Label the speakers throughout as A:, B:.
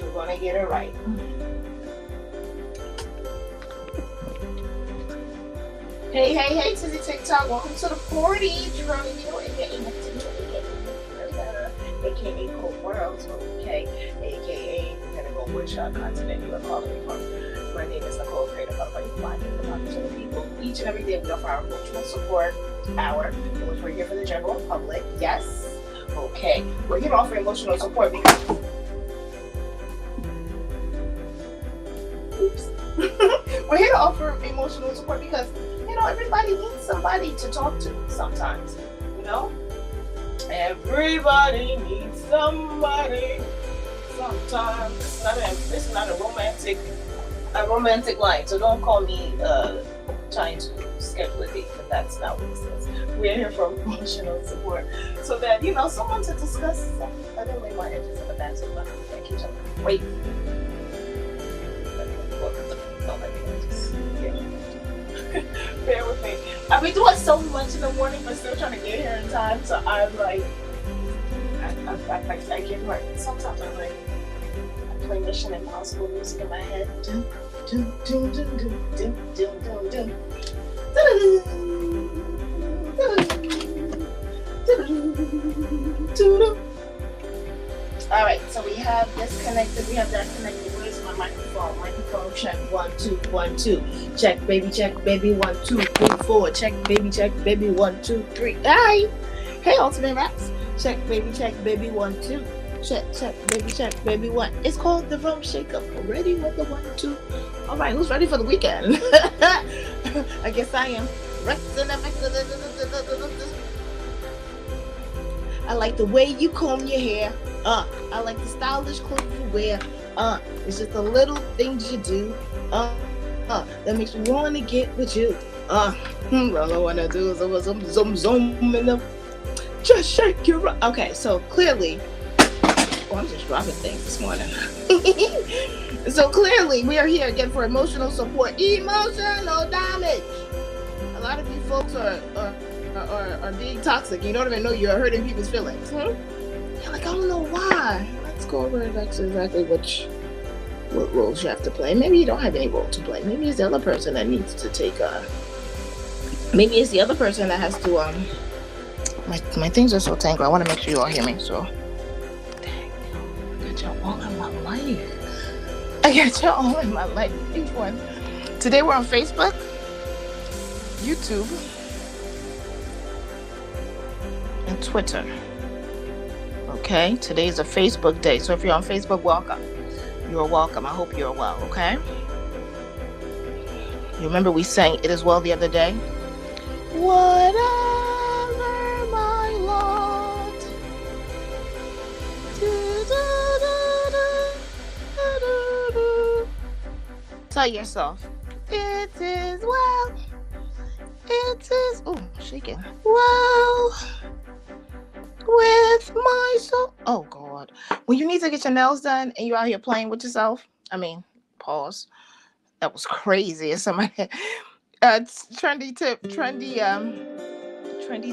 A: We're gonna get it right. Hey, Tizzy TikTok, welcome to the party. Jerome, aka Cold World, okay, aka depending on which continent you are calling me from. My name is Nicole, creator of Find the Pockets of the People. Each and every day we offer our emotional support hour, in which we're here for the general public. Yes, okay, we're here to offer emotional support because we're here to offer emotional support because everybody needs somebody to talk to sometimes. Everybody needs somebody sometimes. It's not a romantic line, so don't call me trying to schedule a date, because that's not what it says. We're here for emotional support, so that someone to discuss. I didn't lay my edges in the back, so I keep telling you, wait. Bear with me. I've been doing so much in the morning, but still trying to get here in time. So I'm like, I get right. Sometimes I'm like, I play Mission Impossible music in my head. Dun, dun, dun, dun, dun, dun, dun, dun, dun. All right, so we have this connected. We have that connected. Where's my microphone? Microphone check. 1 2 1 2. Check baby 1 2 3 4. Check baby 1 2 3. Hi. Hey, Ultimate Raps. Check baby 1 2. Check baby 1. It's called the Rum Shake-Up. Ready with the 1 2. All right, who's ready for the weekend? I guess I am. I like the way you comb your hair. I like the stylish clothes you wear. It's just the little things you do. That makes me want to get with you. All I want to do is zoom in them. Just shake your. Okay, so clearly, I'm just dropping things this morning. So clearly, we are here again for emotional support. Emotional damage. A lot of you folks are being toxic. You don't even know you're hurting people's feelings. You're like, I don't know why. Let's go over exactly what roles you have to play. Maybe you don't have any role to play. Maybe it's the other person that needs to take maybe it's the other person that has to my things are so tangled. I want to make sure you all hear me. So dang, I got y'all all in my life. Each one. Today we're on Facebook, YouTube, and Twitter. Okay, today's a Facebook day, so if you're on Facebook, welcome. You're welcome. I hope you're well, okay? You remember we sang It Is Well the other day? Whatever my lot. Tell yourself, it is well. It is, shaking. Well, with my soul. Oh God. When you need to get your nails done and you're out here playing with yourself, pause. That was crazy. It's somebody trendy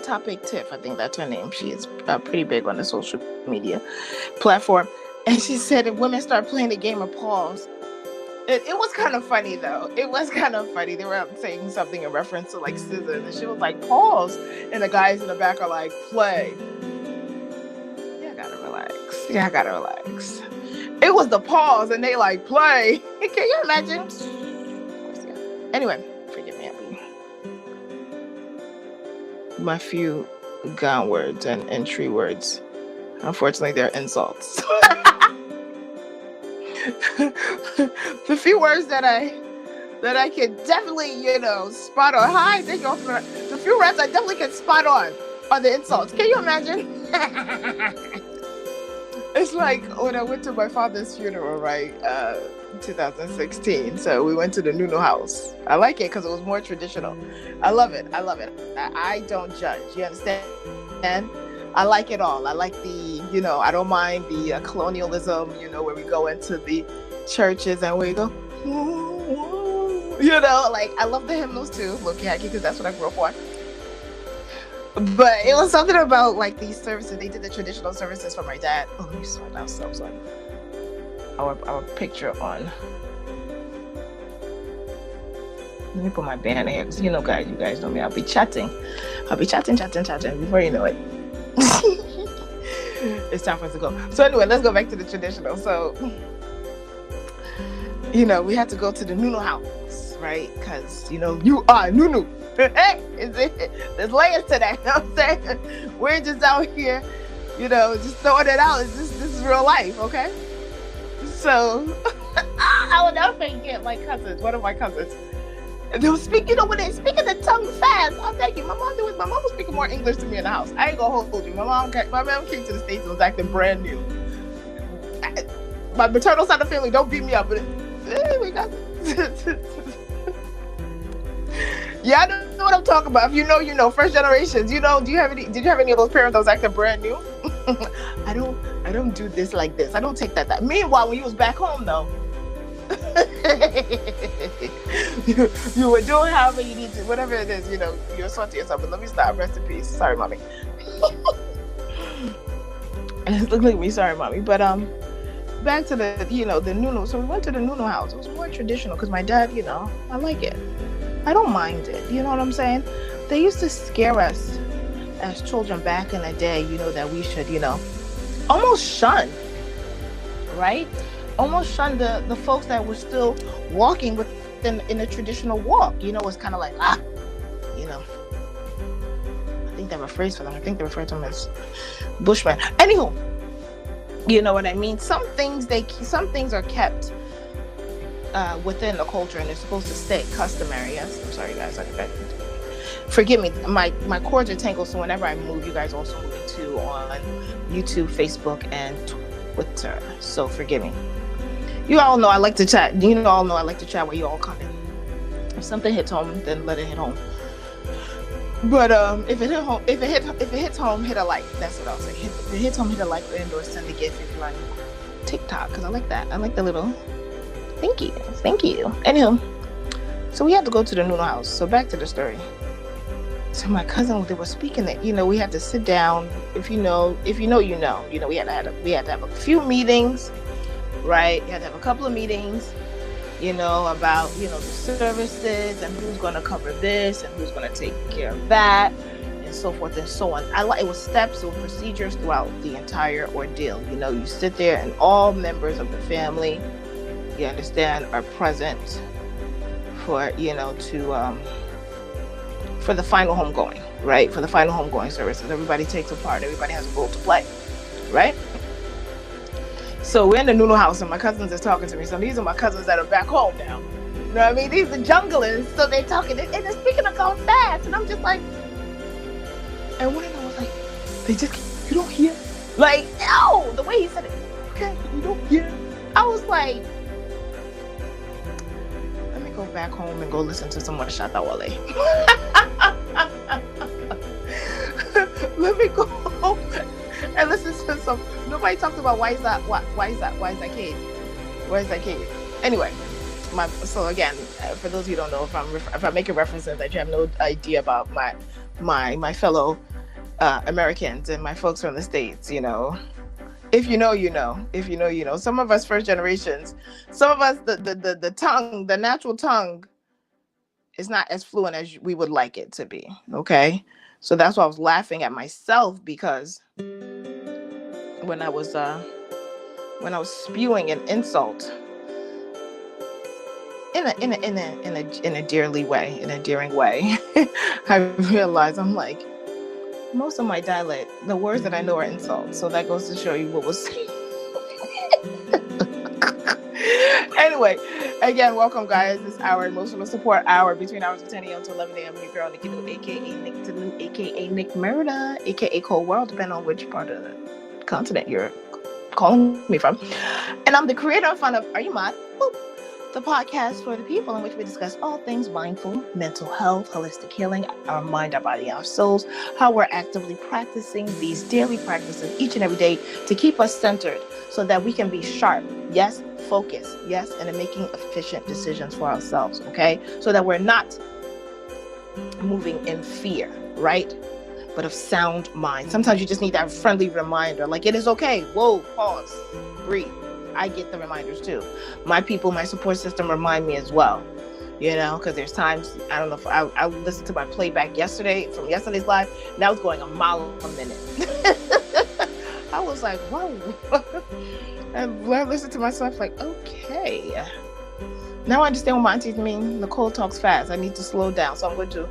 A: topic Tiff. I think that's her name. She is pretty big on the social media platform. And she said if women start playing the game of pause. It was kind of funny though. It was kind of funny. They were saying something in reference to like scissors, and she was like, pause. And the guys in the back are like, play. Yeah, I gotta relax. It was the pause, and they like, play. Can you imagine? Anyway, forgive me. My few gone words and tree words. Unfortunately, they're insults. The few words that I can definitely, spot on. Hi, thank you all for the few words I definitely can spot on are the insults. Can you imagine? It's like when I went to my father's funeral, right? 2016. So we went to the Nuno house. I like it because it was more traditional. I love it. I love it. I don't judge. You understand? I like it all. I like I don't mind the colonialism, where we go into the churches and we go, like I love the hymnals too, low-key hacky, because that's what I grew up on. But it was something about like these services. They did the traditional services for my dad. Oh, let me sort out so our picture on. Let me put my banner here because you guys know me. I'll be chatting before you know it. It's time for us to go. So anyway, let's go back to the traditional. So we had to go to the Nuno house, right? Because you are Nuno. Hey, there's layers to that. You know what I'm saying? We're just out here, just throwing it out. This is real life, okay? So I will never forget my cousins. One of my cousins. They were speaking, when they speaking the tongue fast. I'll thank you. My mom was speaking more English to me in the house. I ain't gonna hold you. My mom came to the States and was acting brand new. My maternal side of the family, don't beat me up, but we got yeah, I don't know what I'm talking about. If you know, first generations, did you have any of those parents that was acting brand new? I don't do this like this. I don't take that. Meanwhile, when you was back home though, you were doing however you need to, whatever it is, you're sorting yourself. But let me stop. Rest in peace. Sorry, mommy. Look at me. Sorry, mommy. But back to the the Nuno. So we went to the Nuno house. It was more traditional because my dad, I like it. I don't mind it. You know what I'm saying? They used to scare us as children back in the day, that we should, almost shun, right? Almost shun the folks that were still walking in a traditional walk. It's kind of like, I think they have a phrase for them. I think they refer to them as Bushmen. Anywho, you know what I mean? Some things are kept within the culture and they're supposed to stay customary. Yes, I'm sorry guys. Forgive me. My cords are tangled, so whenever I move, you guys also move into on YouTube, Facebook, and Twitter. So forgive me. You all know I like to chat. All know I like to chat where you all come in. If something hits home, then let it hit home. But if it hits home, hit a like. That's what I'll say. If it hits home, hit a like or send a gift if you're on TikTok, because I like that. I like the little thank you. Anywho, so we had to go to the Nuno house. So back to the story. So my cousin, they were speaking that we had to sit down. If you know, we had to have a few meetings. Right, you had to have a couple of meetings, about the services and who's going to cover this and who's going to take care of that, and so forth and so on. It was steps or procedures throughout the entire ordeal. You sit there and all members of the family, you understand, are present for for the final homegoing, right? For the final homegoing services, everybody takes a part. Everybody has a role to play, right? So we're in the Nuno house and my cousins are talking to me. So these are my cousins that are back home now. You know what I mean? These are junglers. So they're talking and they're speaking of going fast. And I'm just like, and one of them was like, you don't hear? Like, no, the way he said it. Okay, you don't hear? I was like, let me go back home and go listen to some more Shatta Wale. Let me go home and listen to some. Nobody talked about why is that cave? Where is that cave? Anyway, so again, for those of you who don't know, if I'm making references that you have no idea about my fellow Americans and my folks from the States, if you know, you know. If you know, you know. Some of us first generations, some of us the tongue, the natural tongue, is not as fluent as we would like it to be. Okay, so that's why I was laughing at myself, because when I was spewing an insult in a dearly way, in a endearing way, I realized I'm like, most of my dialect, the words that I know are insults. So that goes to show you what was. Anyway, again, welcome guys. This is our emotional support hour between hours of 10 a.m. to 11 a.m. Your girl Nikki New, aka Nick Tanu, aka Nick Murda, aka Cold World, depending on which part of the continent you're calling me from. And I'm the creator and founder of Are You Mad? The podcast for the people in which we discuss all things mindful, mental health, holistic healing, our mind, our body, our souls, how we're actively practicing these daily practices each and every day to keep us centered so that we can be sharp, yes, focus, yes, and in making efficient decisions for ourselves, okay? So that we're not moving in fear, right? But of sound mind. Sometimes you just need that friendly reminder, like it is okay. Whoa, pause, breathe. I get the reminders too. My people, my support system remind me as well, because there's times, I don't know if I listened to my playback yesterday from yesterday's live, and I was going a mile a minute. I was like, whoa. And I listened to myself like, okay. Now I understand what my aunties mean. Nicole talks fast. I need to slow down. So I'm going to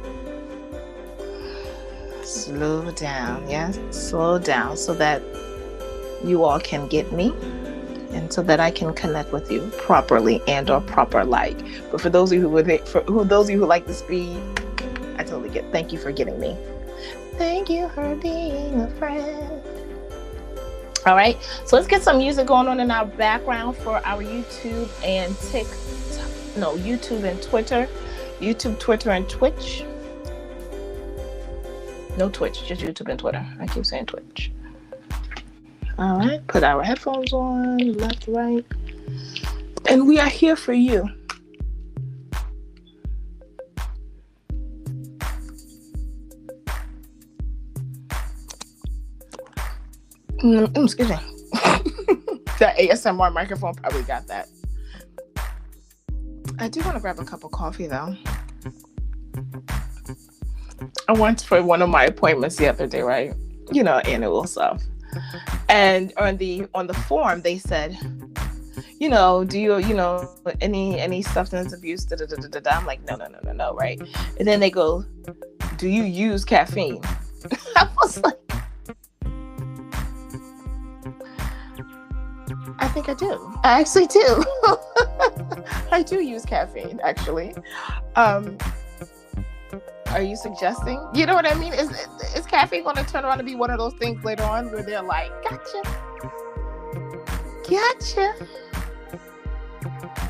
A: slow down. Yes, slow down so that you all can get me. And so that I can connect with you properly and or proper like. But for those of you who like the speed, I totally get. Thank you for getting me. Thank you for being a friend. All right, so let's get some music going on in our background for our YouTube and YouTube and Twitter, YouTube, Twitter, and Twitch. No Twitch, just YouTube and Twitter. I keep saying Twitch. All right, put our headphones on, left, right, and we are here for you. Excuse me. That ASMR microphone probably got that. I do want to grab a cup of coffee though. I went for one of my appointments the other day, right? Annual stuff. And on the form they said, do you any substance abuse? I'm like, no, right? And then they go, do you use caffeine? I was like, I think I do. I actually do. I do use caffeine, actually. Are you suggesting? You know what I mean? Is caffeine going to turn around to be one of those things later on where they're like, gotcha.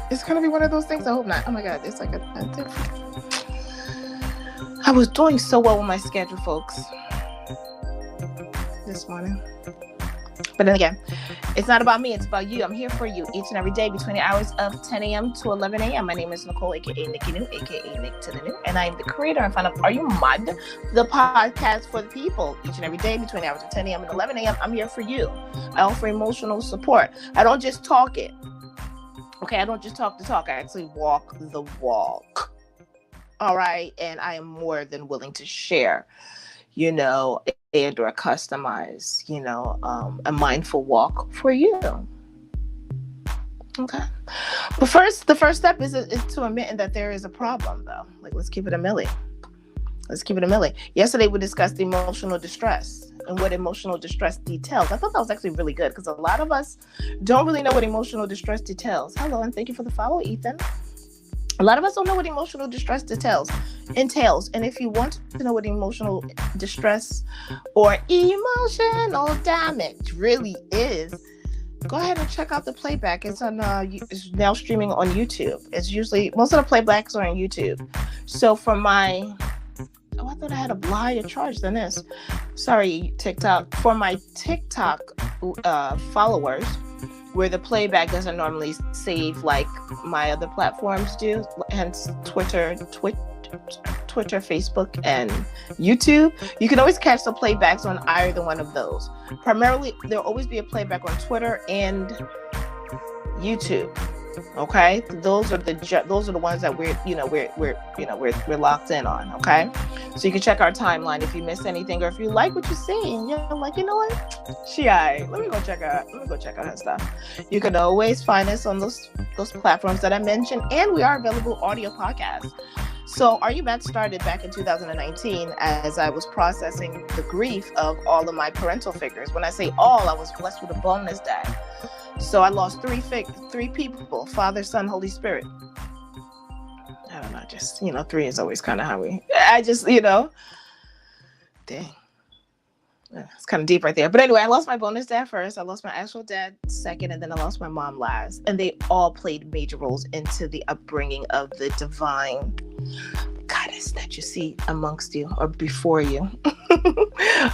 A: It's going to be one of those things? I hope not. Oh my God, it's like I was doing so well with my schedule, folks, this morning. But then again, it's not about me, it's about you. I'm here for you each and every day between the hours of 10 a.m. to 11 a.m. My name is Nicole, aka Nikki New, aka Nick to the New, and I am the creator and founder of Are You Mad? The podcast for the people. Each and every day between the hours of 10 a.m. and 11 a.m. I'm here for you. I offer emotional support. I don't just talk it. Okay, I don't just talk the talk. I actually walk the walk. All right, and I am more than willing to share, and or customize, a mindful walk for you. Okay. But the first step is to admit that there is a problem, though. Like, let's keep it a milli. Yesterday, we discussed emotional distress and what emotional distress details. I thought that was actually really good because a lot of us don't really know what emotional distress details. Hello, and thank you for the follow, Ethan. A lot of us don't know what emotional distress entails. And if you want to know what emotional distress or emotional damage really is, go ahead and check out the playback. It's on. It's now streaming on YouTube. It's usually, most of the playbacks are on YouTube. So for my, I thought I had a higher charge than this. Sorry, TikTok. For my TikTok followers, where the playback doesn't normally save like my other platforms do, hence Twitter, Facebook, and YouTube. You can always catch the playbacks on either one of those. Primarily, there'll always be a playback on Twitter and YouTube. Okay, those are the ones that we're locked in on. Okay, so you can check our timeline if you miss anything, or if you like what you see and you're like, you know what, let me go check out her stuff. You can always find us on those platforms that I mentioned, and we are available audio podcasts. So Are You Mad started back in 2019 as I was processing the grief of all of my parental figures. When I say all, I was blessed with a bonus dad. So I lost three people, Father, Son, Holy Spirit. I don't know, just, 3 is always kind of how I just, dang. It's kind of deep right there. But anyway, I lost my bonus dad first. I lost my actual dad second, and then I lost my mom last. And they all played major roles into the upbringing of the divine goddess that you see amongst you or before you.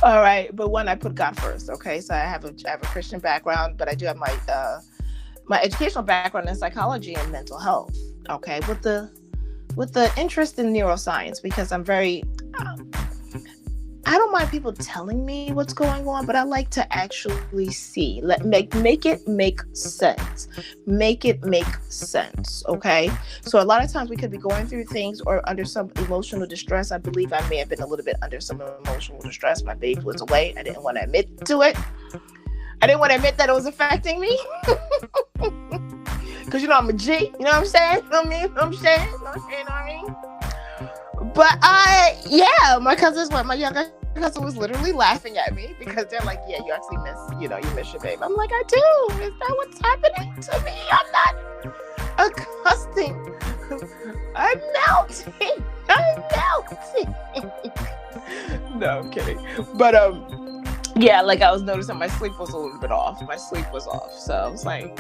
A: All right. But one, I put God first. Okay. So I have a Christian background, but I do have my educational background in psychology and mental health. Okay. With the interest in neuroscience, because I'm very, I don't mind people telling me what's going on, but I like to actually see. Make it make sense. Make it make sense. Okay. So a lot of times we could be going through things or under some emotional distress. I believe I may have been a little bit under some emotional distress. My baby was away. I didn't want to admit to it. I didn't want to admit that it was affecting me. Because I'm a G. You know what I'm saying? You know what I'm saying? But my younger cousin was literally laughing at me because they're like, yeah, you actually miss your babe. I'm like, I do. Is that what's happening to me? I'm not accustomed. I'm melting. No, I'm kidding. But yeah, like I was noticing my sleep was a little bit off. So I was like,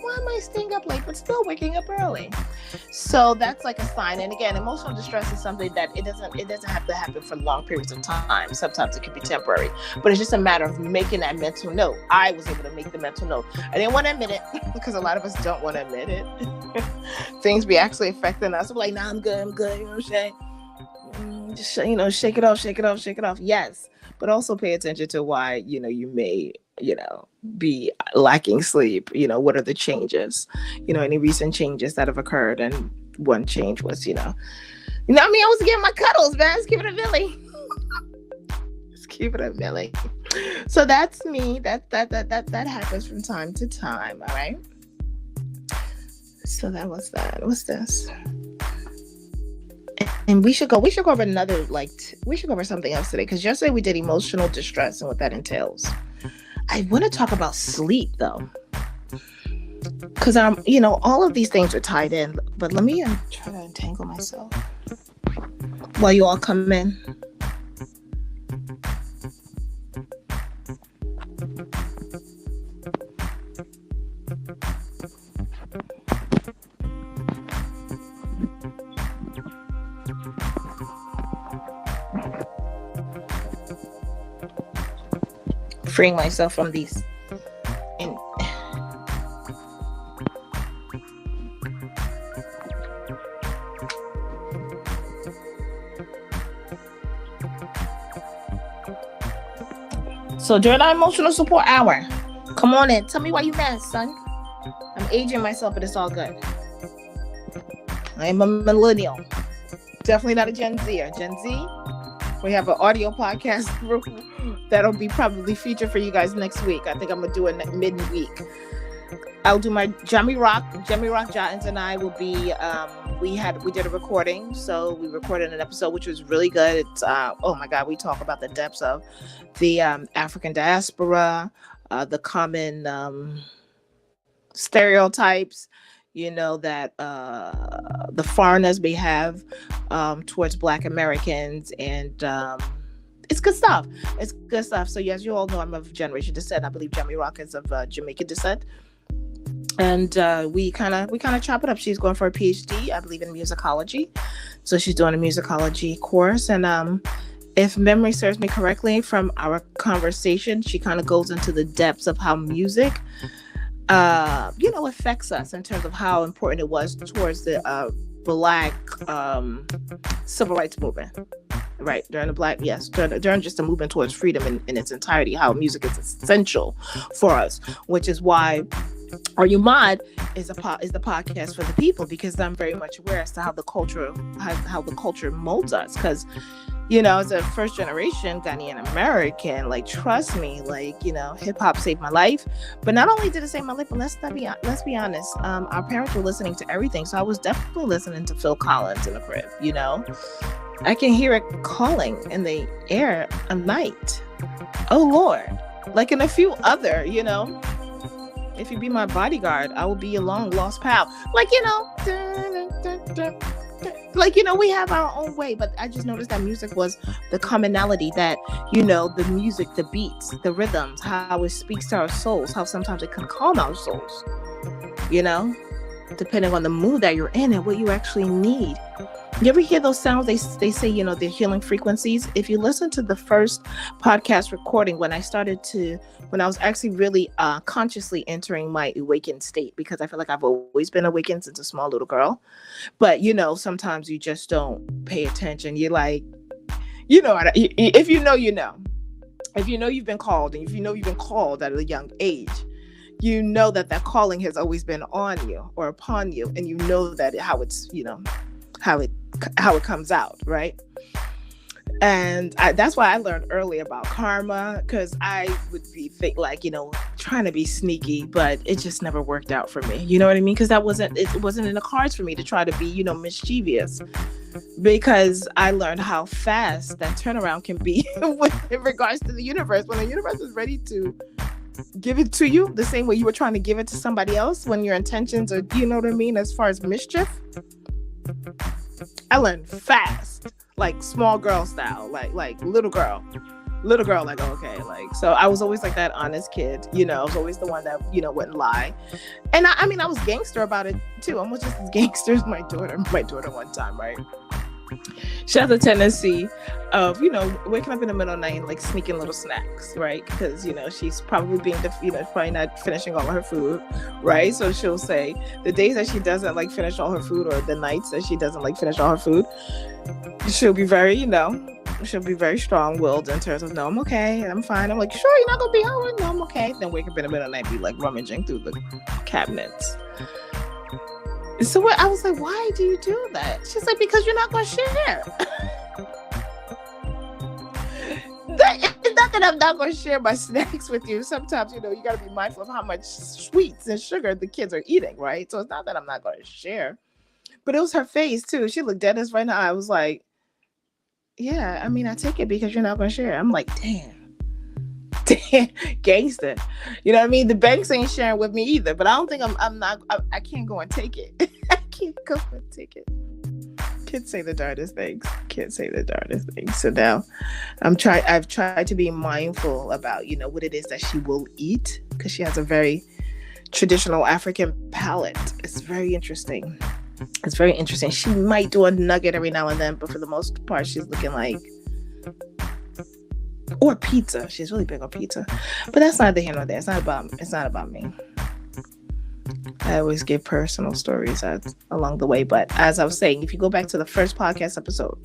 A: why am I staying up late but still waking up early? So that's like a sign. And again, emotional distress is something that it doesn't have to happen for long periods of time. Sometimes it can be temporary, but it's just a matter of making that mental note. I was able to make the mental note. I didn't want to admit it because a lot of us don't want to admit it. Things be actually affecting us. I'm like, nah, I'm good. You know what I'm saying? Just shake it off. Yes, but also pay attention to why you may be lacking sleep. What are the changes? Any recent changes that have occurred? And one change was I was getting my cuddles, man. Let's keep it a milli. So that's me. That happens from time to time. All right. So that was that. What's this? And we should go over another, we should go over something else today, because yesterday we did emotional distress and what that entails. I want to talk about sleep though, because all of these things are tied in. But let me try to untangle myself while you all come in. Freeing myself from these. So during our emotional support hour, come on in. Tell me why you mad, son. I'm aging myself, but it's all good. I am a millennial. Definitely not a Gen Zer. Gen Z, we have an audio podcast that'll be probably featured for you guys next week. I think I'm going to do it mid-week. I'll do my Jemmy Rock Jottins and I will be, we did a recording. So we recorded an episode, which was really good. It's, oh my God, we talk about the depths of the African diaspora, the common stereotypes, that the foreigners may have towards Black Americans. And it's good stuff. So yes, you all know I'm of Generation Descent. I believe Jemmy Rock is of Jamaican descent. And we kind of chop it up. She's going for a PhD, I believe, in musicology. So she's doing a musicology course. And if memory serves me correctly from our conversation, she kind of goes into the depths of how music, affects us in terms of how important it was towards the Black civil rights movement. Right, during during just the movement towards freedom in its entirety, how music is essential for us, which is why Are You Mod is the podcast for the people, because I'm very much aware as to how the culture molds us. Because, as a first generation Ghanaian American, trust me, hip hop saved my life. But not only did it save my life, but let's be honest, our parents were listening to everything, so I was definitely listening to Phil Collins in the crib. I can hear it calling in the air at night. Oh Lord, and a few other, If you be my bodyguard, I will be your long lost pal. Like, we have our own way, but I just noticed that music was the commonality, that, the music, the beats, the rhythms, how it speaks to our souls, how sometimes it can calm our souls, you know, depending on the mood that you're in and what you actually need. You ever hear those sounds? They say, they're healing frequencies. If you listen to the first podcast recording, when I was actually really consciously entering my awakened state, because I feel like I've always been awakened since a small little girl. But, sometimes you just don't pay attention. You're like, if you know, if you've been called, and if you've been called at a young age, that calling has always been on you or upon you. And that how it's, how it comes out, right? And that's why I learned early about karma, because I would be trying to be sneaky, but it just never worked out for me. You know what I mean? Because it wasn't in the cards for me to try to be, mischievous, because I learned how fast that turnaround can be in regards to the universe. When the universe is ready to give it to you the same way you were trying to give it to somebody else, when your intentions are, as far as mischief, I learned fast, like small girl style, like little girl, like, okay, like, so I was always like that honest kid, I was always the one that, wouldn't lie. And I was gangster about it too. I'm just as gangster as my daughter one time, right? She has a tendency of, waking up in the middle of the night and like sneaking little snacks, right? Because, she's probably probably not finishing all of her food, right? So she'll say the days that she doesn't like finish all her food, or the nights that she doesn't like finish all her food, she'll be very, she'll be very strong-willed in terms of, no, I'm okay, I'm fine. I'm like, sure, you're not gonna be hungry? No, I'm okay. Then wake up in the middle of the night and be like rummaging through the cabinets. So I was like, why do you do that? She's like, because you're not going to share. It's not that I'm not going to share my snacks with you. Sometimes, you got to be mindful of how much sweets and sugar the kids are eating, right? So it's not that I'm not going to share. But it was her face, too. She looked dead us right now. I was like, yeah, I take it because you're not going to share. I'm like, damn, gangster. You know what I mean? The banks ain't sharing with me either, but I don't think I can't go and take it. I can't go and take it. Kids say the darndest things. So now I've tried to be mindful about, what it is that she will eat, because she has a very traditional African palate. It's very interesting. She might do a nugget every now and then, but for the most part, she's looking like, or pizza. She's really big on pizza, but that's neither here nor there. It's not about me. I always give personal stories along the way. But as I was saying, if you go back to the first podcast episode,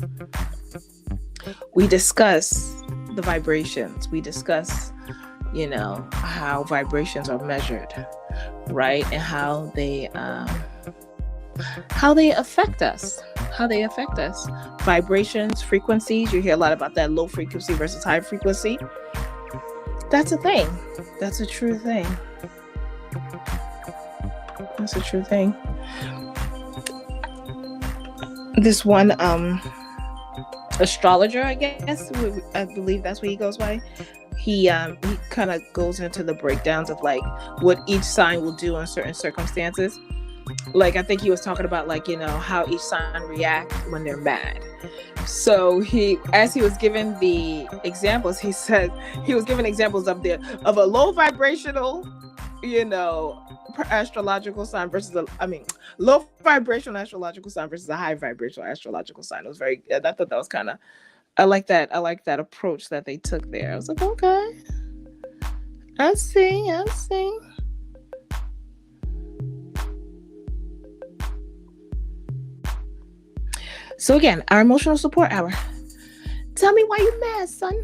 A: we discuss the vibrations. We discuss, how vibrations are measured, right? And how they affect us. Vibrations, frequencies. You hear a lot about that, low frequency versus high frequency. That's a thing. That's a true thing. This one astrologer, I guess, I believe that's what he goes by. He kind of goes into the breakdowns of like what each sign will do in certain circumstances. Like, I think he was talking about, like, how each sign react when they're mad. So as he was giving the examples, he said he was giving examples of a low vibrational, astrological sign versus low vibrational astrological sign versus a high vibrational astrological sign. It was I thought that was kind of, I like that approach that they took there. I was like, okay, I see. So again, our emotional support hour. Tell me why you mad, son.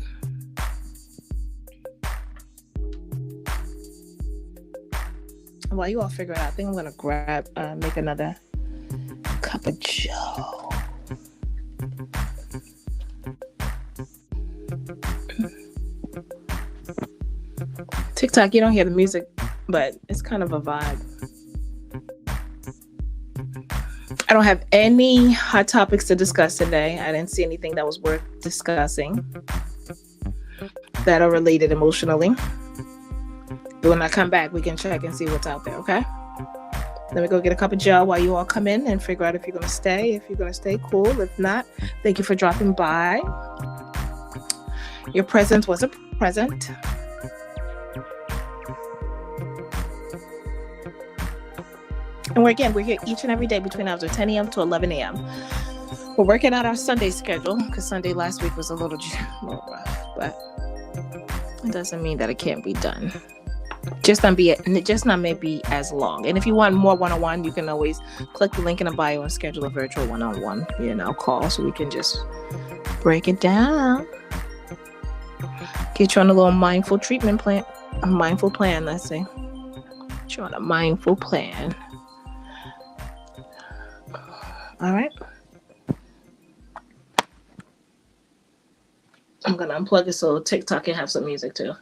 A: While you all figure it out, I think I'm gonna make another cup of joe. TikTok, you don't hear the music, but it's kind of a vibe. I don't have any hot topics to discuss today. I didn't see anything that was worth discussing that are related emotionally. But when I come back, we can check and see what's out there, okay? Let me go get a cup of Joe while you all come in and figure out if you're going to stay. If you're going to stay, cool. If not, thank you for dropping by. Your presence was a present. And we're here each and every day between hours of 10 a.m. to 11 a.m. We're working out our Sunday schedule because Sunday last week was a little rough, but it doesn't mean that it can't be done. Just not maybe as long. And if you want more one-on-one, you can always click the link in the bio and schedule a virtual one-on-one, call so we can just break it down. Get you on a little mindful treatment plan. A mindful plan, let's say. Get you on a mindful plan. All right. I'm going to unplug it so TikTok can have some music too.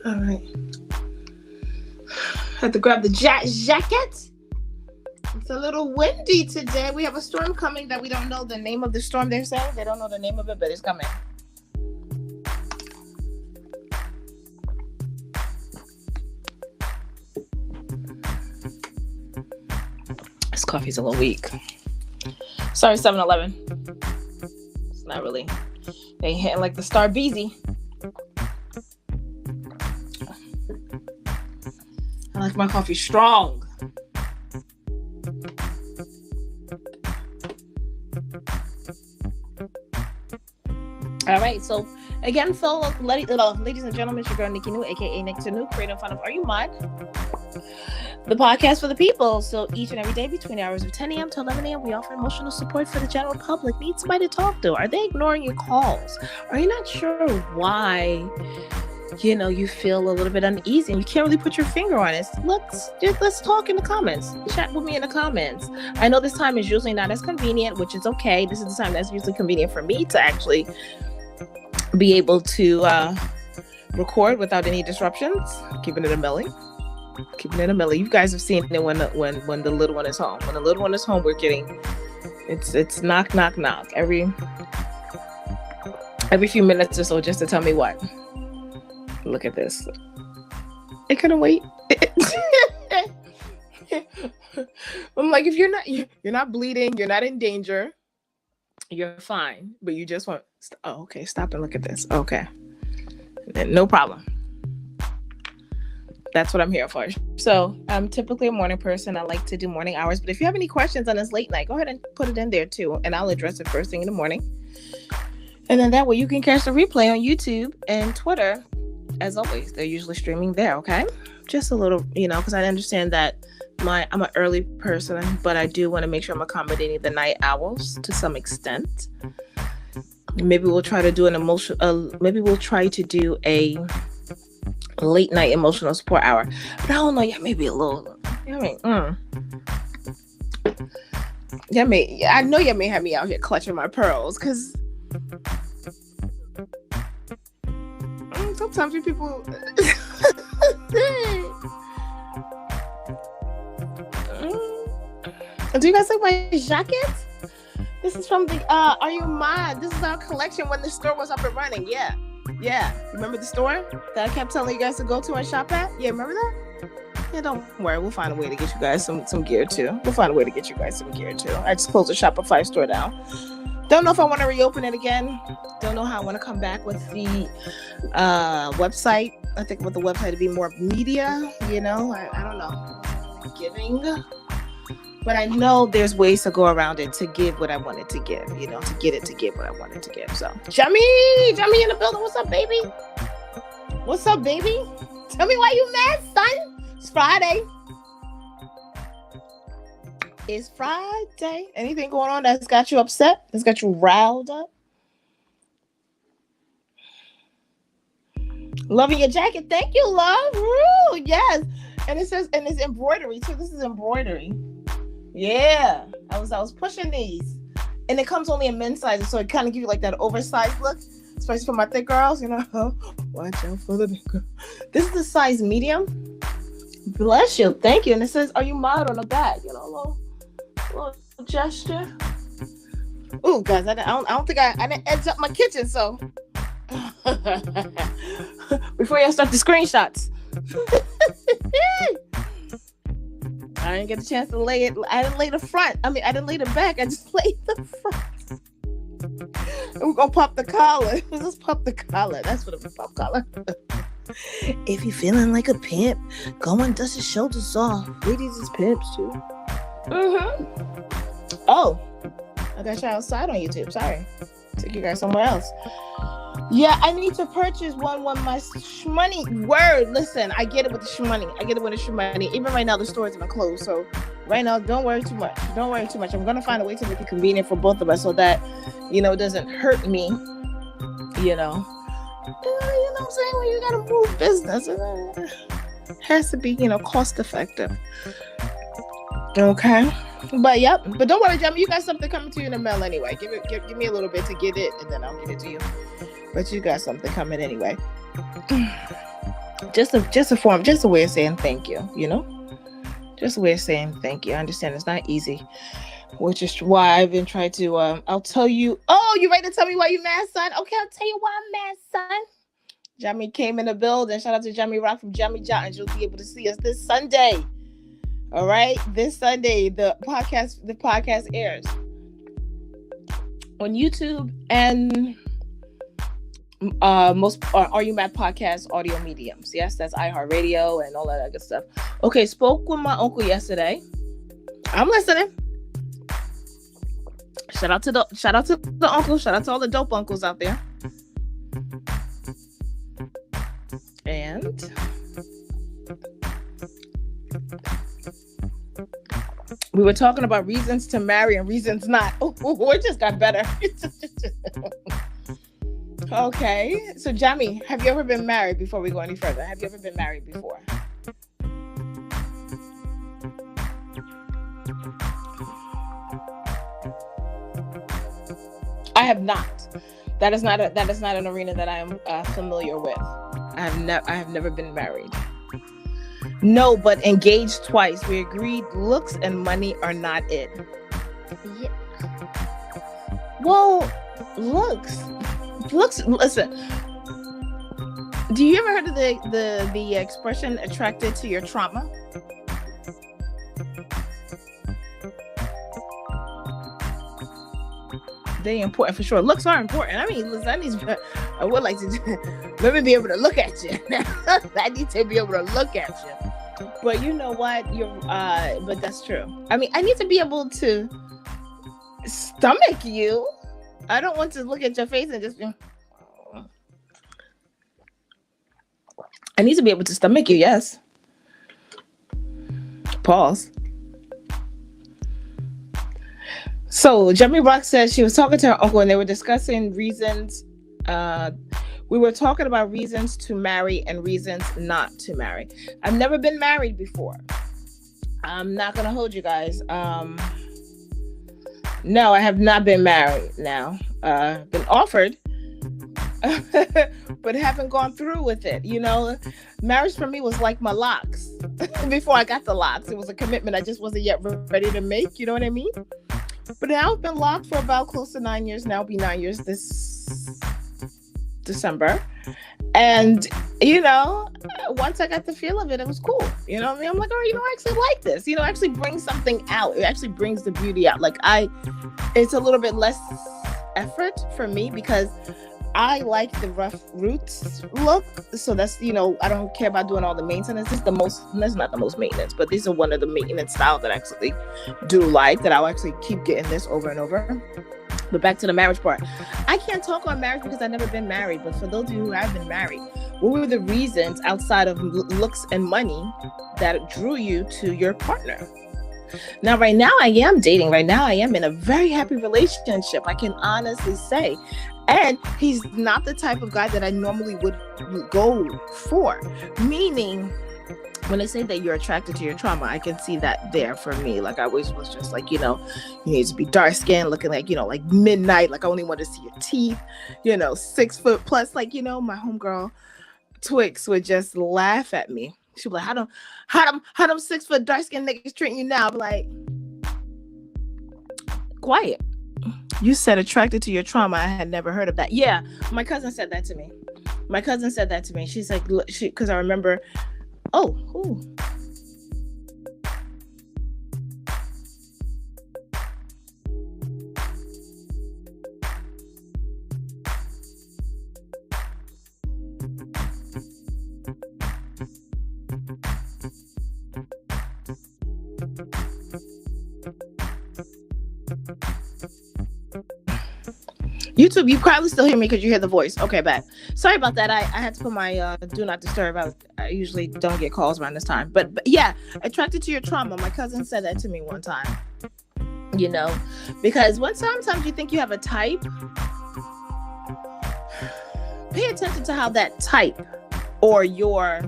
A: All right. Had to grab the jacket. It's a little windy today. We have a storm coming that we don't know the name of the storm. They're saying they don't know the name of it, but it's coming. This coffee's a little weak. Sorry, 7-Eleven. It's not really. They ain't hitting like the Starbeezy. I like my coffee strong. All right, so again, fellow ladies and gentlemen, it's your girl Nikki New, aka Nick to New, creator and founder of Are You Mine? The podcast for the people. So each and every day between the hours of 10 a.m. to 11 a.m., we offer emotional support for the general public. Need somebody to talk to? Are they ignoring your calls? Are you not sure why? You feel a little bit uneasy and you can't really put your finger on it. Let's talk in the comments. Chat with me in the comments. I know this time is usually not as convenient, which is okay. This is the time that's usually convenient for me to actually be able to record without any disruptions. Keeping it a milli. You guys have seen it when the little one is home. When the little one is home, we're getting it's knock knock knock every few minutes or so, just to tell me what. Look at this. It couldn't wait. I'm like, if you're not bleeding, you're not in danger, you're fine. But you just want, oh, okay, stop and look at this. Okay. No problem. That's what I'm here for. So I'm typically a morning person. I like to do morning hours. But if you have any questions on this late night, go ahead and put it in there too. And I'll address it first thing in the morning. And then that way you can catch the replay on YouTube and Twitter. As always, they're usually streaming there, okay? Just a little, because I understand that I'm an early person, but I do want to make sure I'm accommodating the night owls to some extent. Maybe we'll try to do an emotional. Maybe we'll try to do a late night emotional support hour. But I don't know. Yeah, maybe a little. I mean, yeah, I know you may have me out here clutching my pearls because sometimes you people. Do you guys like my jacket? This is from the Are You Mad? This is our collection when the store was up and running. Yeah. Remember the store that I kept telling you guys to go to and shop at? Yeah, remember that? Yeah, don't worry. We'll find a way to get you guys some gear too. I just closed the Shopify store down. Don't know if I want to reopen it again. Don't know how I want to come back with the website. I think with the website to be more media. I don't know. Giving. But I know there's ways to go around it to give what I wanted to give, to get it to give what I wanted to give. So, Jummy in the building. What's up, baby? Tell me why you mad, son? It's Friday. Anything going on that's got you upset? That's got you riled up? Loving your jacket. Thank you, love. Woo, yes. And it says, and it's embroidery too. This is embroidery. Yeah, I was pushing these, and it comes only in men's sizes, so it kind of gives you like that oversized look, especially for my thick girls. Watch out for the big girl. This is the size medium. Bless you, thank you. And it says, "Are you mod?" on the back. A little gesture. Ooh, guys, I don't think I didn't edge up my kitchen, so before y'all start the screenshots. I didn't get a chance to lay it. I didn't lay the front. I didn't lay the back. I just laid the front. And we're going to pop the collar. Let's pop the collar. That's what it was, pop collar. If you're feeling like a pimp, go and dust your shoulders off. Ladies is pimps, too. Oh, I got you outside on YouTube. Sorry. Took you guys somewhere else. Yeah, I need to purchase one when my shmoney. Word, listen, I get it with the shmoney. Even right now, the stores have been closed. So right now, don't worry too much. I'm going to find a way to make it convenient for both of us so that, it doesn't hurt me, You know what I'm saying? When you got to move business, it has to be, cost effective. Okay. But don't worry, Jamie, you got something coming to you in the mail anyway. Give me a little bit to get it, and then I'll get it to you. But you got something coming anyway. Just a way of saying thank you, Just a way of saying thank you. I understand it's not easy, which is why I've been trying to, I'll tell you. Oh, you ready to tell me why you mad, son? Okay, I'll tell you why I'm mad, son. Jamie came in the building. Shout out to Jamie Rock from Jamie Jot, and you'll be able to see us this Sunday. All right, this Sunday, the podcast airs on YouTube and most Are You Mad podcast audio mediums. Yes, that's iHeartRadio and all that other good stuff. Okay, spoke with my uncle yesterday. I'm listening. Shout out to the uncle. Shout out to all the dope uncles out there. And we were talking about reasons to marry and reasons not. Oh, it just got better. Okay. So, Jamie, have you ever been married before we go any further? Have you ever been married before? I have not. That is not an arena that I am familiar with. I have never been married. No, but engaged twice. We agreed looks and money are not it. Yeah. Well, looks. Listen. Do you ever heard of the expression attracted to your trauma? They're important for sure. Looks are important. I would like to let me be able to look at you. I need to be able to look at you. But you know what? But that's true. I need to be able to stomach you. I don't want to look at your face and just. I need to be able to stomach you. Yes. Pause. So So Jemmy Rock says she was talking to her uncle and they were discussing reasons. Uh, we were talking about reasons to marry and reasons not to marry. I've never been married before. I'm not gonna hold you guys. No, I have not been married. Now, been offered, but haven't gone through with it. Marriage for me was like my locks. Before I got the locks, it was a commitment I just wasn't yet ready to make. You know what I mean? But now I've been locked for about close to 9 years now. It'll be 9 years this December. And, once I got the feel of it, it was cool. You know what I mean? I'm like, oh, I actually like this. It actually brings something out. It actually brings the beauty out. It's a little bit less effort for me because I like the rough roots look. So that's, I don't care about doing all the maintenance. That's not the most maintenance, but these are one of the maintenance styles that I actually do like, that I'll actually keep getting this over and over. But back to the marriage part. I can't talk on marriage because I've never been married. But for those of you who have been married, what were the reasons outside of looks and money that drew you to your partner? Now, right now I am dating. Right now I am in a very happy relationship. I can honestly say. And he's not the type of guy that I normally would go for. Meaning, when they say that you're attracted to your trauma, I can see that there for me. I always was just you need to be dark skinned, looking like midnight. I only want to see your teeth, 6 foot plus. My homegirl Twix would just laugh at me. She'd be like, how them 6 foot dark skinned niggas treating you now? I'm like, quiet. You said attracted to your trauma. I had never heard of that. Yeah, my cousin said that to me. She's like, because I remember. Oh, ooh. YouTube, you probably still hear me because you hear the voice. Okay, bad. Sorry about that. I had to put my do not disturb. I usually don't get calls around this time. But yeah, attracted to your trauma. My cousin said that to me one time. Because sometimes you think you have a type. Pay attention to how that type or your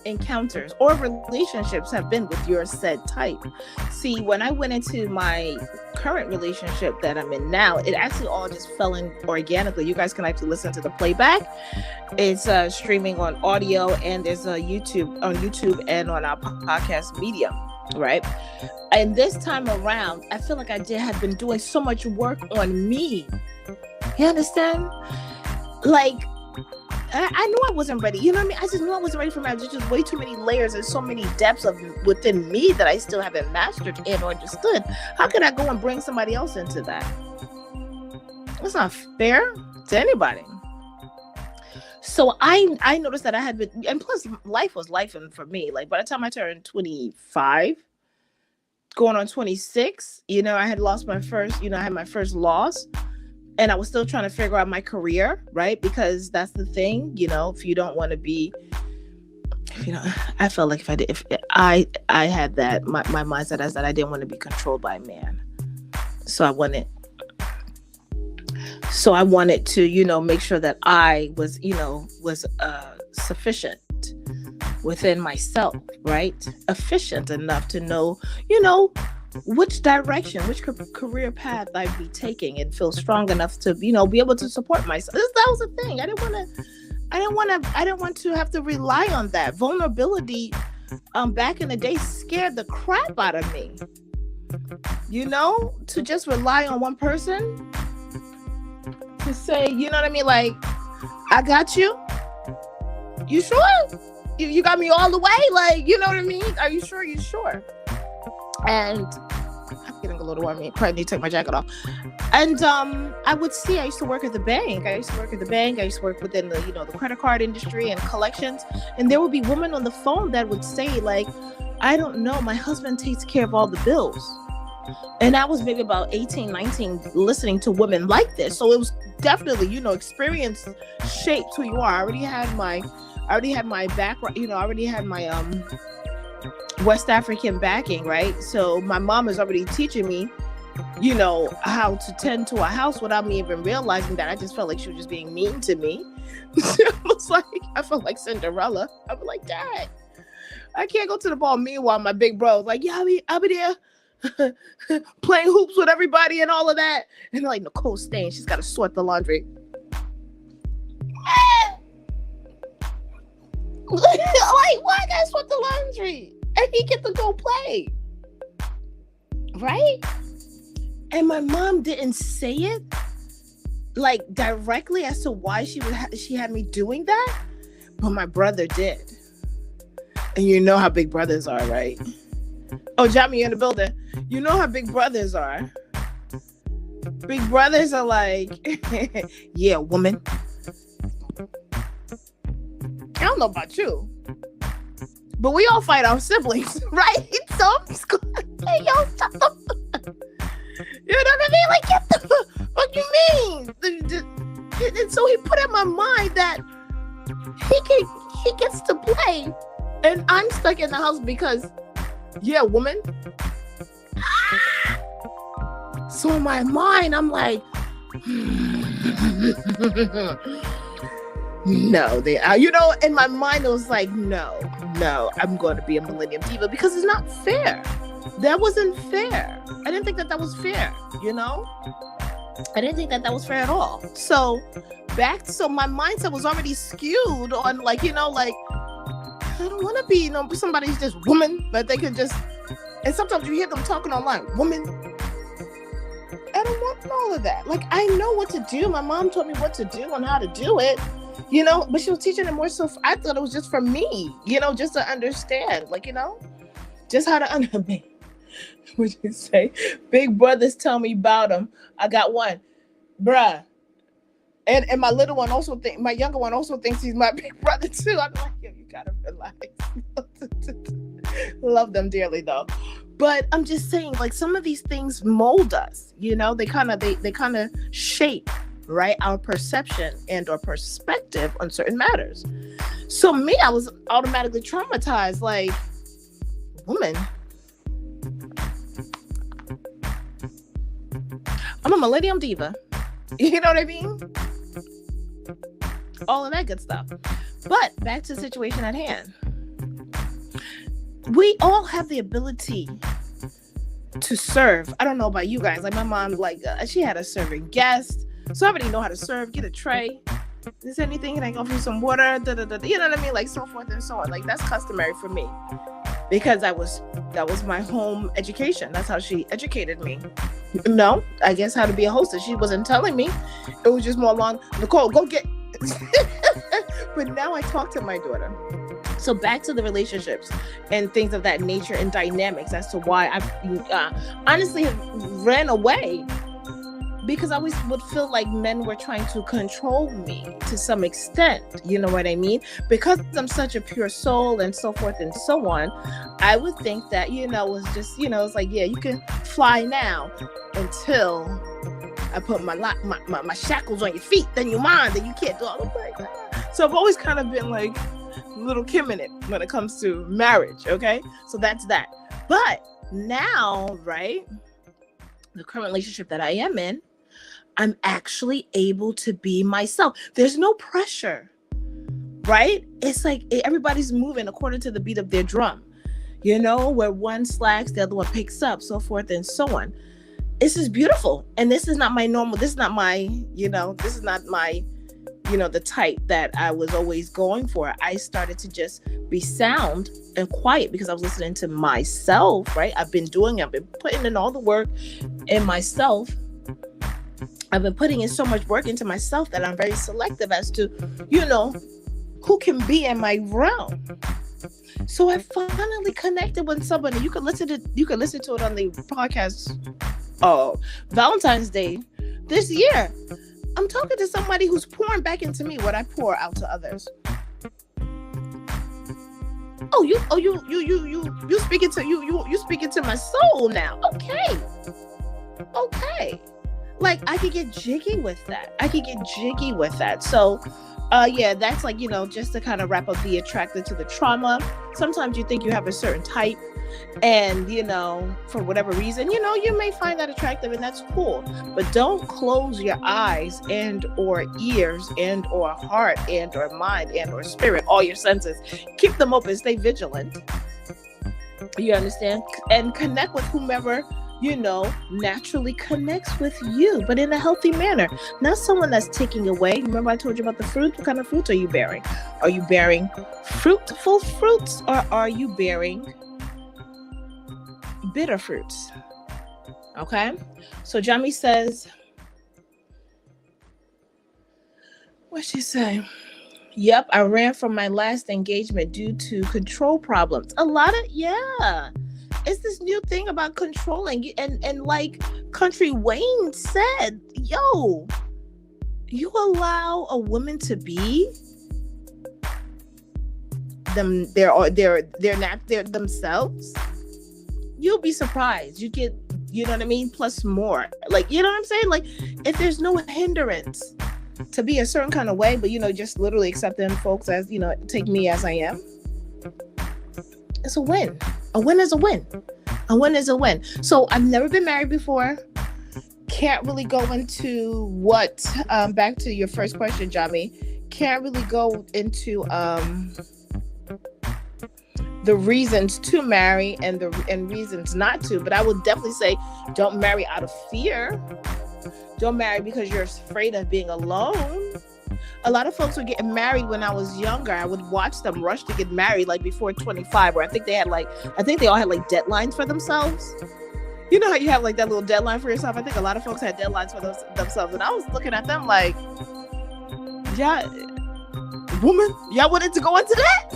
A: encounters or relationships have been with your said type. See, when I went into my current relationship that I'm in now, it actually all just fell in organically. You guys can actually listen to the playback. It's streaming on audio, and there's a YouTube and on our podcast Medium, right? And this time around, I feel like had been doing so much work on me. You understand? I knew I wasn't ready. You know what I mean? I just knew I wasn't ready for marriage. There's just way too many layers and so many depths within me that I still haven't mastered and understood. How could I go and bring somebody else into that? That's not fair to anybody. So I noticed that I had been, and plus life was life for me. By the time I turned 25, going on 26, I had lost my first, I had my first loss. And I was still trying to figure out my career, right? Because that's the thing, if you don't want to be, I felt like if I had that, my mindset as that I didn't want to be controlled by a man. So I wanted to, make sure that I was, was sufficient within myself, right? Efficient enough to know, which direction, which career path I'd be taking, and feel strong enough to, be able to support myself. That was the thing. I didn't want to have to rely on that. Vulnerability, back in the day scared the crap out of me. To just rely on one person to say, you know what I mean? I got you. You sure? You got me all the way? You know what I mean? Are you sure? You sure? And I'm getting a little warm. I probably need to take my jacket off. And I used to work at the bank. I used to work within the, the credit card industry and collections. And there would be women on the phone that would say, I don't know, my husband takes care of all the bills. And I was maybe about 18, 19, listening to women like this. So it was definitely, experience shaped who you are. I already had my background, I already had my West African backing, right? So my mom is already teaching me how to tend to a house without me even realizing that. I just felt like she was just being mean to me. I felt like Cinderella. I was like, Dad, I can't go to the ball. Meanwhile, my big bro was like, yeah, I'll be there playing hoops with everybody and all of that. And like, Nicole staying, she's got to sort the laundry. Like, why I gotta sort the laundry? And he get to go play. Right? And my mom didn't say it like directly as to why she had me doing that, but my brother did. And you know how big brothers are, right? Oh, Jamie, you're in the building. You know how big brothers are. Big brothers are like, yeah, woman. I don't know about you, but we all fight our siblings, right? So I'm just going, hey, yo, shut the fuck. You know what I mean? Like, get the fuck you mean? And so he put in my mind that he gets to play, and I'm stuck in the house because, yeah, woman. So in my mind, I'm like, no, in my mind, it was like, no, I'm going to be a Millennium Diva because it's not fair. That wasn't fair. I didn't think that was fair, I didn't think that was fair at all. So my mindset was already skewed on I don't want to be, somebody's just woman, but they could just, and sometimes you hear them talking online, woman. I don't want all of that. Like, I know what to do. My mom told me what to do and how to do it, but she was teaching it more so, I thought it was just for me, just to understand, just how to understand. Would you say? Big brothers tell me about them. I got one, bruh. And my little one also my younger one also thinks he's my big brother too. I'm like, yo, you gotta relax. Love them dearly though. But I'm just saying, like, some of these things mold us, they kind of shape, right, our perception and or perspective on certain matters. So me, I was automatically traumatized, like, woman. I'm a Millennium Diva. You know what I mean? All of that good stuff. But back to the situation at hand. We all have the ability to serve. I don't know about you guys. Like my mom, she had a serving guest. So I already know how to serve. Get a tray. Is there anything? Can I offer you some water? You know what I mean? Like so forth and so on. Like that's customary for me. Because that was my home education. That's how she educated me. No, I guess how to be a hostess. She wasn't telling me. It was just more along, Nicole, go get. But now I talk to my daughter. So back to the relationships and things of that nature and dynamics as to why I honestly have ran away. Because I always would feel like men were trying to control me to some extent. You know what I mean? Because I'm such a pure soul and so forth and so on, I would think that, it was just, it's like, yeah, you can fly now until I put my shackles on your feet. Then you're mine. Then you can't do all of that. So I've always kind of been like little Kim in it when it comes to marriage. Okay. So that's that. But now, right, the current relationship that I am in, I'm actually able to be myself. There's no pressure, right? It's like everybody's moving according to the beat of their drum, where one slacks, the other one picks up, so forth and so on. This is beautiful. And this is not my normal, this is not my, this is not my, the type that I was always going for. I started to just be sound and quiet because I was listening to myself, right? I've been putting in all the work in myself. I've been putting in so much work into myself that I'm very selective as to, who can be in my realm. So I finally connected with somebody. You can listen to it on the podcast. Valentine's Day this year. I'm talking to somebody who's pouring back into me what I pour out to others. You speaking to my soul now. Okay. Like I could get jiggy with that. So Yeah, that's like, just to kind of wrap up the attracted to the trauma. Sometimes you think you have a certain type, and for whatever reason, you may find that attractive, and that's cool. But don't close your eyes and or ears and or heart and or mind and or spirit, all your senses. Keep them open, stay vigilant. You understand? And connect with whomever naturally connects with you, but in a healthy manner, not someone that's taking away. Remember I told you about the fruit? What kind of fruits are you bearing? Are you bearing fruitful fruits, or are you bearing bitter fruits? Okay, so Jami says, what'd she say? Yep, I ran from my last engagement due to control problems. It's this new thing about controlling, and like Country Wayne said, yo, you allow a woman to be they're themselves, you'll be surprised. You get, you know what I mean, plus more. Like, you know what I'm saying? Like, if there's no hindrance to be a certain kind of way, but just literally accepting folks as, take me as I am, it's a win. A win is a win. A win is a win. So I've never been married before. Can't really go into what, back to your first question, Jami, can't really go into the reasons to marry and reasons not to, but I would definitely say don't marry out of fear. Don't marry because you're afraid of being alone. A lot of folks were getting married when I was younger. I would watch them rush to get married like before 25, where I think they all had like deadlines for themselves. You know how you have like that little deadline for yourself? I think a lot of folks had deadlines for themselves. And I was looking at them like, yeah, woman, y'all wanted to go into that?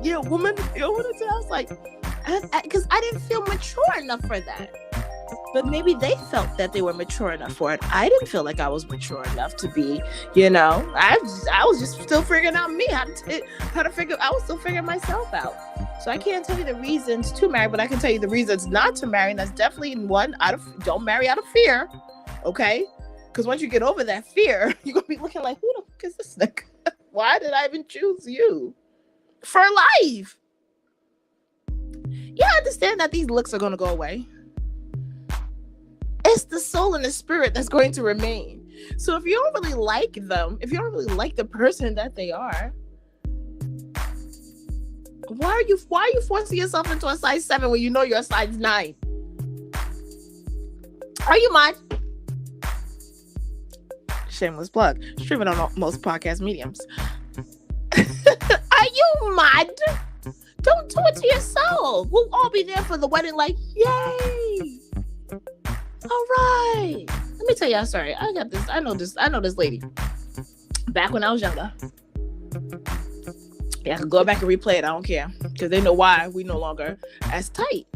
A: Yeah, woman, you wanted to? I was like, because I didn't feel mature enough for that. But maybe they felt that they were mature enough for it. I didn't feel like I was mature enough to be, I was just still figuring out me, how to figure, I was still figuring myself out. So I can't tell you the reasons to marry, but I can tell you the reasons not to marry. And that's definitely one, don't marry out of fear. Okay? Because once you get over that fear, you're going to be looking like, who the fuck is this nigga? Why did I even choose you? For life. Yeah, I understand that these looks are going to go away. It's the soul and the spirit that's going to remain. So if you don't really like them, if you don't really like the person that they are, why are you forcing yourself into a size 7 when you know you're a size 9? Are you mad? Shameless plug. Streaming on most podcast mediums. Are you mad? Don't do it to yourself. We'll all be there for the wedding like, yay. All right. Let me tell y'all a story. I got this. I know this lady. Back when I was younger. Yeah, I can go back and replay it. I don't care. Because they know why we no longer as tight.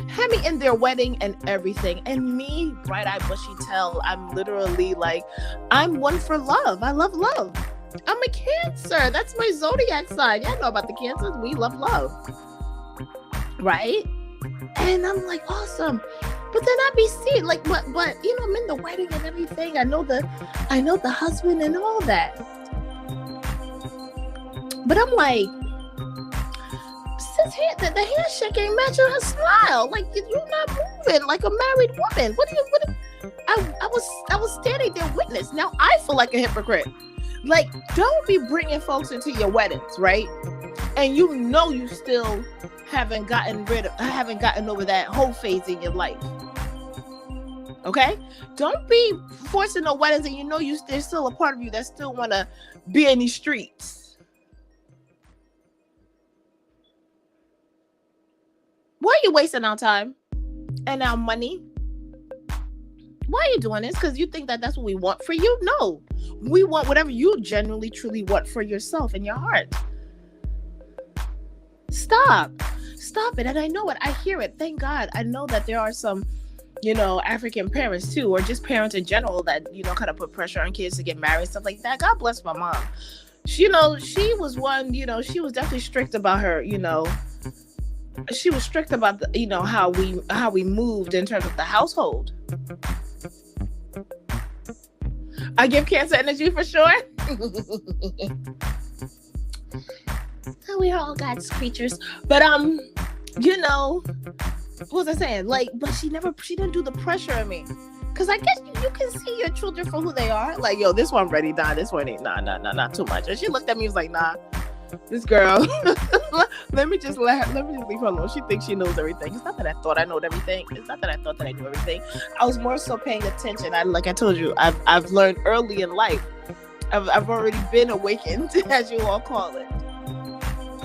A: Had me in their wedding and everything. And me, bright-eyed, bushy tail, I'm literally like, I'm one for love. I love love. I'm a Cancer. That's my zodiac sign. Y'all know about the Cancers. We love love. Right? And I'm like, awesome. But then I be seeing like, but I'm in the wedding and everything. I know the husband and all that. But I'm like, sis, the handshake ain't matching her smile. Like, you're not moving like a married woman. I was standing there witness. Now I feel like a hypocrite. Like, don't be bringing folks into your weddings, right? And you still haven't gotten over that whole phase in your life. Okay? Don't be forcing no weddings and there's still a part of you that still want to be in these streets. Why are you wasting our time and our money? Why are you doing this? Because you think that that's what we want for you? No. We want whatever you genuinely, truly want for yourself and your heart. Stop it. And I know it. I hear it. Thank God. I know that there are some, African parents too, or just parents in general that, kind of put pressure on kids to get married, stuff like that. God bless my mom. She was one, she was definitely strict about her, she was strict about the, how we moved in terms of the household. I give Cancer energy for sure. We are all God's creatures. But you know, what was I saying? Like, but she didn't do the pressure on me. Cause I guess you can see your children for who they are. Like, yo, this one ready, nah, this one ain't, nah, not too much. And she looked at me and was like, nah, this girl, let me just leave her alone. She thinks she knows everything. It's not that I thought I know everything. It's not that I thought that I knew everything. I was more so paying attention. Like I told you, I've learned early in life. I've already been awakened, as you all call it.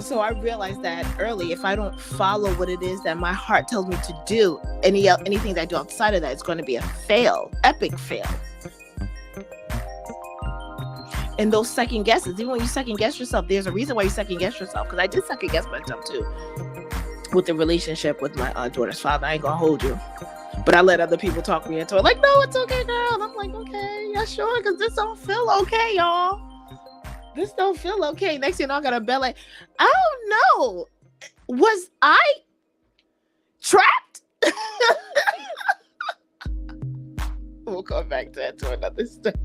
A: So I realized that early, if I don't follow what it is that my heart tells me to do, anything that I do outside of that, it's going to be a fail, epic fail. And those second guesses, even when you second guess yourself, there's a reason why you second guess yourself. Because I did second guess myself too, with the relationship with my daughter's father. I ain't gonna hold you, but I let other people talk me into it. Like, no, it's okay, girl. And I'm like, okay, yeah, sure, because this don't feel okay, y'all. This don't feel okay. Next thing you know, I got a belly. I don't know. Was I trapped? We'll come back to that to another step.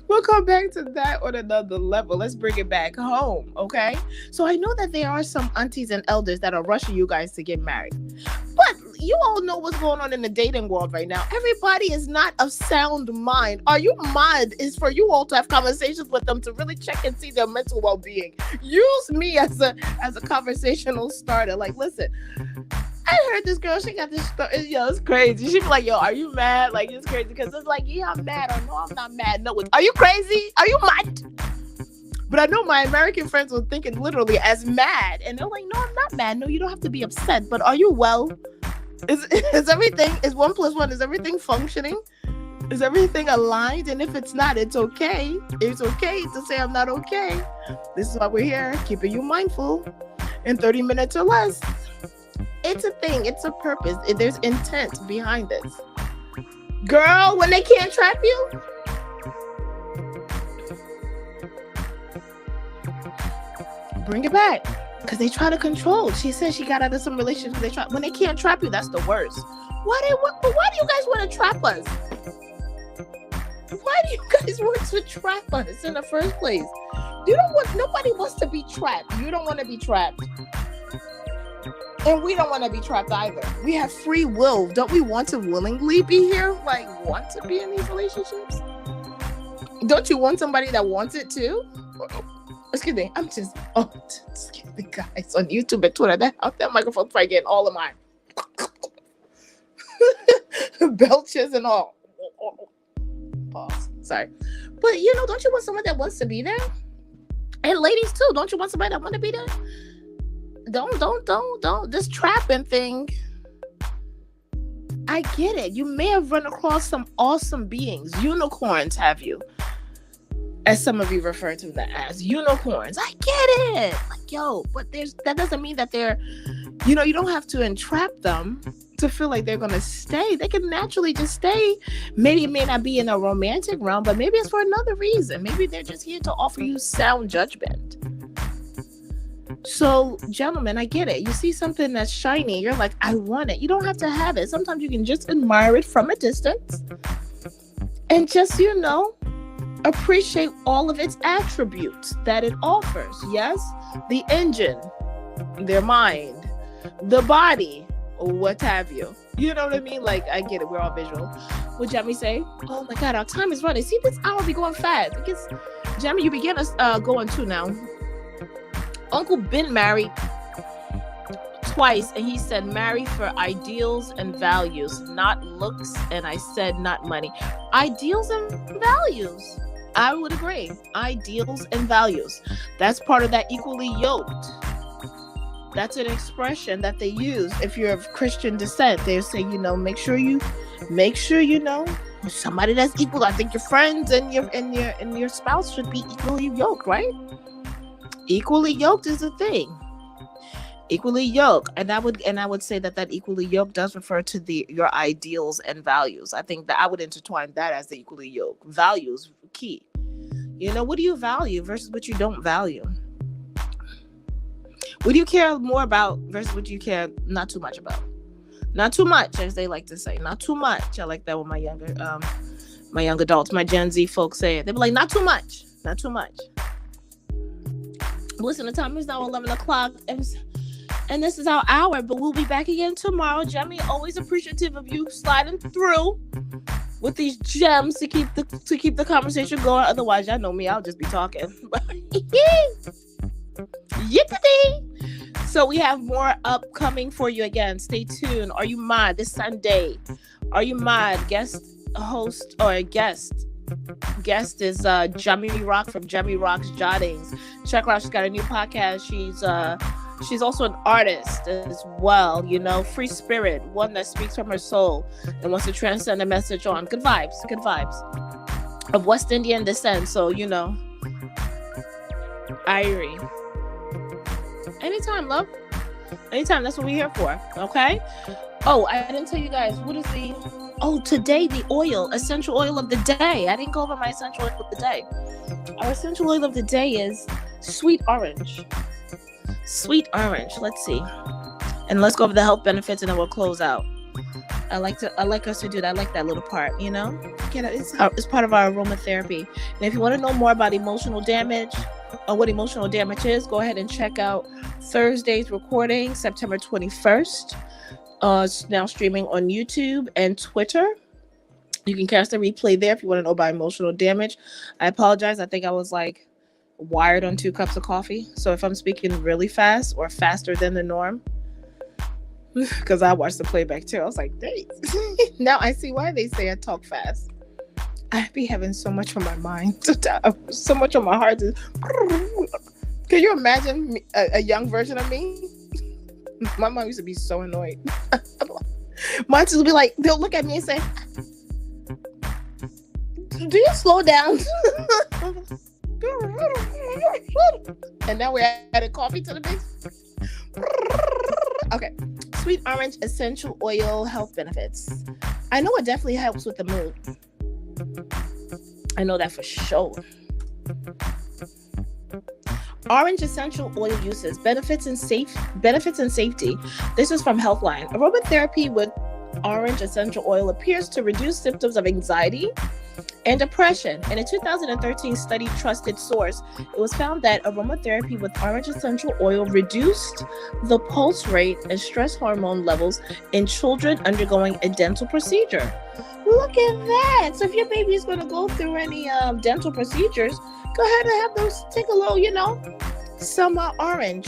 A: We'll come back to that on another level. Let's bring it back home, okay? So I know that there are some aunties and elders that are rushing you guys to get married. But you all know what's going on in the dating world right now. Everybody is not of sound mind. Are you mad? Is for you all to have conversations with them to really check and see their mental well-being. Use me as a conversational starter. Like, listen, I heard this girl, she got this story. Yo, it's crazy. She be like, yo, are you mad? Like, it's crazy because it's like, yeah, I'm mad, or no, I'm not mad. No, are you crazy? Are you mad? But I know my American friends were thinking literally as mad, and they're like, no, I'm not mad. No, you don't have to be upset. But are you well? Is everything, is 1 + 1, is everything functioning? Is everything aligned? And if it's not, it's okay. It's okay to say I'm not okay. This is why we're here, keeping you mindful in 30 minutes or less. It's a thing. It's a purpose. There's intent behind this. Girl, when they can't trap you, bring it back. Because they try to control. She said she got out of some relationships. When they can't trap you, that's the worst. Why do you guys want to trap us? Why do you guys want to trap us in the first place? Nobody wants to be trapped. You don't want to be trapped. And we don't want to be trapped either. We have free will. Don't we want to willingly be here? Like, want to be in these relationships? Don't you want somebody that wants it too? Excuse me. Excuse me, guys, on YouTube and Twitter. That microphone's probably getting all of my belches and all. Pause. Sorry. But, don't you want someone that wants to be there? And ladies too. Don't you want somebody that wants to be there? Don't. This trapping thing. I get it. You may have run across some awesome beings. Unicorns have you. As some of you refer to them as unicorns. I get it. Like, yo, but that doesn't mean that they're, you don't have to entrap them to feel like they're going to stay. They can naturally just stay. Maybe it may not be in a romantic realm, but maybe it's for another reason. Maybe they're just here to offer you sound judgment. So, gentlemen, I get it. You see something that's shiny, you're like, I want it. You don't have to have it. Sometimes you can just admire it from a distance and just, appreciate all of its attributes that it offers. Yes, the engine, their mind, the body, what have you. You know what I mean? Like, I get it. We're all visual. What Jamie say? Oh my God, our time is running. See, this hour be going fast. Because, Jamie, you begin us going too now. Uncle been married twice, and he said marry for ideals and values, not looks. And I said not money. Ideals and values. I would agree. Ideals and values. That's part of that equally yoked. That's an expression that they use. If you're of Christian descent, they say, make sure you know somebody that's equal. I think your friends and your spouse should be equally yoked, right? Equally yoked is a thing. Equally yoked, and I would say that equally yoked does refer to your ideals and values. I think that I would intertwine that as the equally yoked. Values key. What do you value versus what you don't value? What do you care more about versus what you care not too much about? Not too much, as they like to say. Not too much. I like that with my younger My young adults, my Gen Z folks say it. They be like, not too much. Not too much. Listen, the time is now 11 o'clock. And this is our hour, but we'll be back again tomorrow. Jemmy, always appreciative of you sliding through with these gems to keep the conversation going. Otherwise, y'all know me, I'll just be talking. So we have more upcoming for you again. Stay tuned. Are You Mod this Sunday? Are You Mod? Guest host or guest is Jemmy Rock from Jemmy Rock's Jottings. Check her out. She's got a new podcast. She's also an artist as well, you know, free spirit, one that speaks from her soul and wants to transcend a message on good vibes of West Indian descent. So, you know, Irie. Anytime, love. Anytime. That's what we're here for. Okay? Oh, I didn't tell you guys. What is today, the essential oil of the day. I didn't go over my essential oil of the day. Our essential oil of the day is sweet orange. Sweet orange. Let's see. And let's go over the health benefits and then we'll close out. I like us to do that. I like that little part, you know? It's part of our aromatherapy. And if you want to know more about emotional damage or what emotional damage is, go ahead and check out Thursday's recording, September 21st. It's now streaming on YouTube and Twitter. You can catch the replay there if you want to know about emotional damage. I apologize. I think I was wired on 2 cups of coffee. So if I'm speaking really fast or faster than the norm, because I watched the playback too. I was like, dang. Now I see why they say I talk fast. I be having so much on my mind, so much on my heart. Can you imagine a young version of me? My mom used to be so annoyed. Mine just be like, they'll look at me and say, do you slow down? And now we're adding coffee to the mix. Okay. Sweet orange essential oil health benefits. I know it definitely helps with the mood. I know that for sure. Orange essential oil uses, benefits and safety. This is from Healthline. Aromatherapy with orange essential oil appears to reduce symptoms of anxiety and depression. In a 2013 study trusted source, it was found that aromatherapy with orange essential oil reduced the pulse rate and stress hormone levels in children undergoing a dental procedure. Look at that. So if your baby is going to go through any dental procedures, go ahead and have those take a little, some orange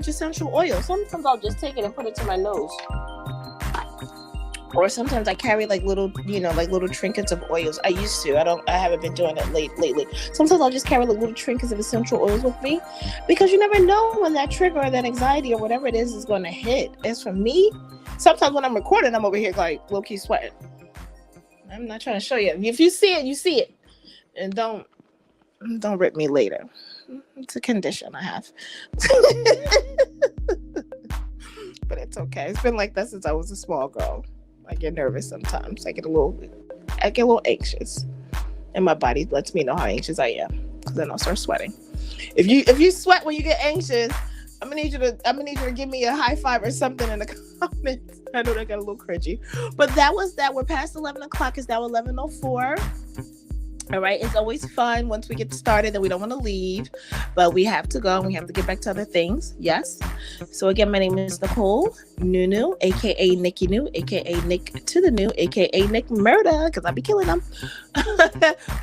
A: essential oil. Sometimes I'll just take it and put it to my nose. Or sometimes I carry little trinkets of oils. I used to. I haven't been doing it lately. Sometimes I'll just carry little trinkets of essential oils with me because you never know when that trigger or that anxiety or whatever it is going to hit. As for me, sometimes when I'm recording, I'm over here low-key sweating. I'm not trying to show you. If you see it, you see it. And don't rip me later. It's a condition I have. But it's okay. It's been like that since I was a small girl. I get nervous sometimes. I get a little anxious, and my body lets me know how anxious I am because then I'll start sweating. If you sweat when you get anxious, I'm gonna need you to give me a high five or something in the comments. I know that got a little cringy, but that was that. We're past 11 o'clock. It's now 11:04. All right. It's always fun once we get started and we don't want to leave, but we have to go and we have to get back to other things. Yes. So again, my name is Nicole Nunu, aka Nikki New, aka Nick to the New, aka Nick Murder, because I be killing them.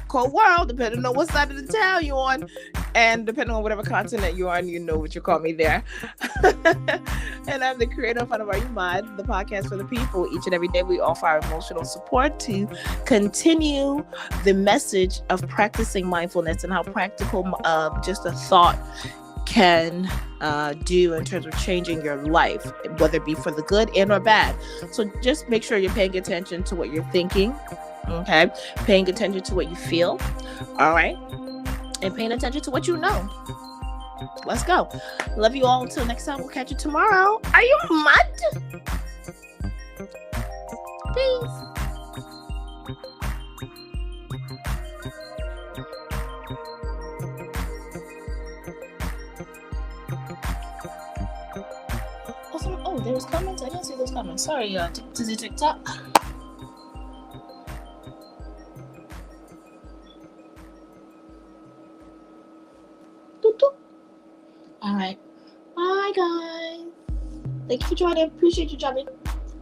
A: Cold world, depending on what side of the town you're on, and depending on whatever continent you're on, you know what you call me there. And I'm the creator of Are You Mod, the podcast for the people. Each and every day we offer our emotional support to continue the message of practicing mindfulness and how practical just a thought can do in terms of changing your life, whether it be for the good and or bad. So just make sure you're paying attention to what you're thinking, okay? Paying attention to what you feel, all right? And paying attention to what you know. Let's go. Love you all. Until next time, we'll catch you tomorrow. Are you mad? Peace. Oh, there was comments. I didn't see those comments. Sorry, Dizzy TikTok. Thank you for joining. Appreciate you, Johnny.